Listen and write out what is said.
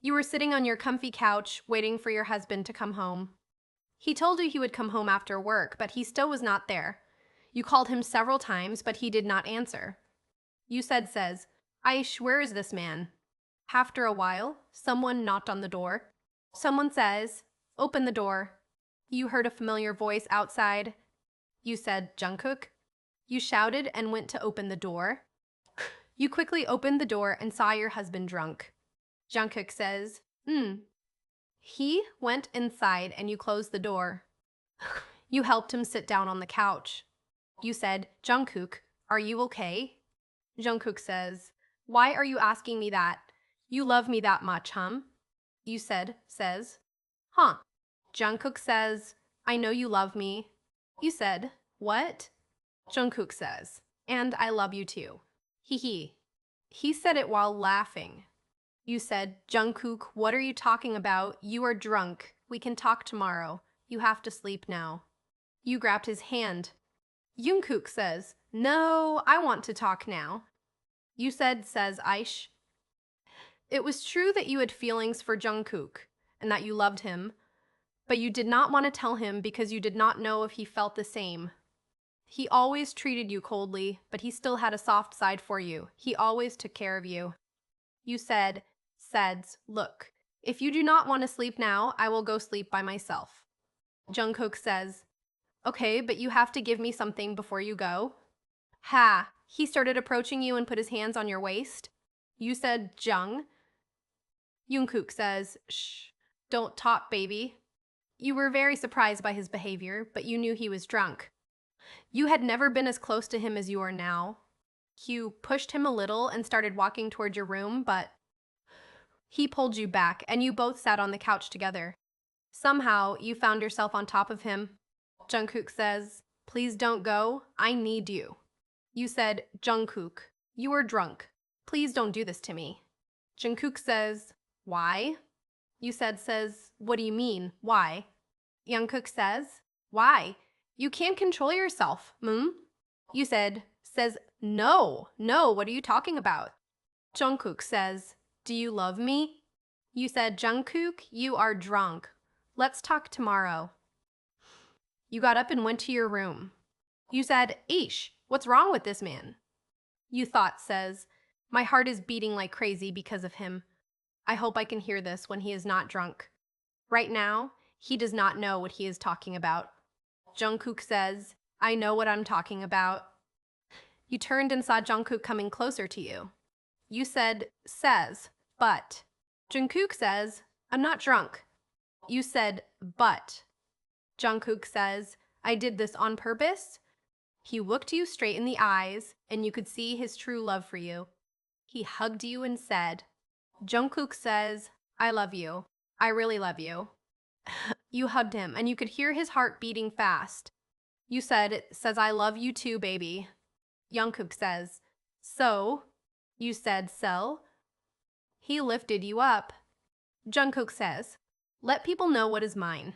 You were sitting on your comfy couch, waiting for your husband to come home. He told you he would come home after work, but he still was not there. You called him several times, but he did not answer. You says, Aish, where is this man? After a while, someone knocked on the door. Someone says, open the door. You heard a familiar voice outside. You said, Jungkook. You shouted and went to open the door. You quickly opened the door and saw your husband drunk. Jungkook says, He went inside and you closed the door. You helped him sit down on the couch. You said, Jungkook, are you okay? Jungkook says, why are you asking me that? You love me that much, You says, huh. Jungkook says, I know you love me. You said, what? Jungkook says, and I love you too. Hee hee. He said it while laughing. You said, Jungkook, what are you talking about? You are drunk. We can talk tomorrow. You have to sleep now. You grabbed his hand. Jungkook says, no, I want to talk now. You says Aish. It was true that you had feelings for Jungkook and that you loved him, but you did not want to tell him because you did not know if he felt the same. He always treated you coldly, but he still had a soft side for you. He always took care of you. You says, look, if you do not want to sleep now, I will go sleep by myself. Jungkook says, okay, but you have to give me something before you go. Ha! He started approaching you and put his hands on your waist. You said, Jungkook says, shh, don't talk, baby. You were very surprised by his behavior, but you knew he was drunk. You had never been as close to him as you are now. You pushed him a little and started walking toward your room, but he pulled you back and you both sat on the couch together. Somehow, you found yourself on top of him. Jungkook says, please don't go, I need you. You said, Jungkook, you are drunk. Please don't do this to me. Jungkook says, why? You says, what do you mean, why? Jungkook says, why? You can't control yourself, You says, no, what are you talking about? Jungkook says, do you love me? You said, Jungkook, you are drunk. Let's talk tomorrow. You got up and went to your room. You said, Aish, what's wrong with this man? You says, my heart is beating like crazy because of him. I hope I can hear this when he is not drunk. Right now, he does not know what he is talking about. Jungkook says, I know what I'm talking about. You turned and saw Jungkook coming closer to you. You says, but. Jungkook says, I'm not drunk. You said, but. Jungkook says, I did this on purpose. He looked you straight in the eyes, and you could see his true love for you. He hugged you and said, Jungkook says, I love you. I really love you. You hugged him, and you could hear his heart beating fast. You says, I love you too, baby. Jungkook says, so? You said, so? He lifted you up. Jungkook says, let people know what is mine.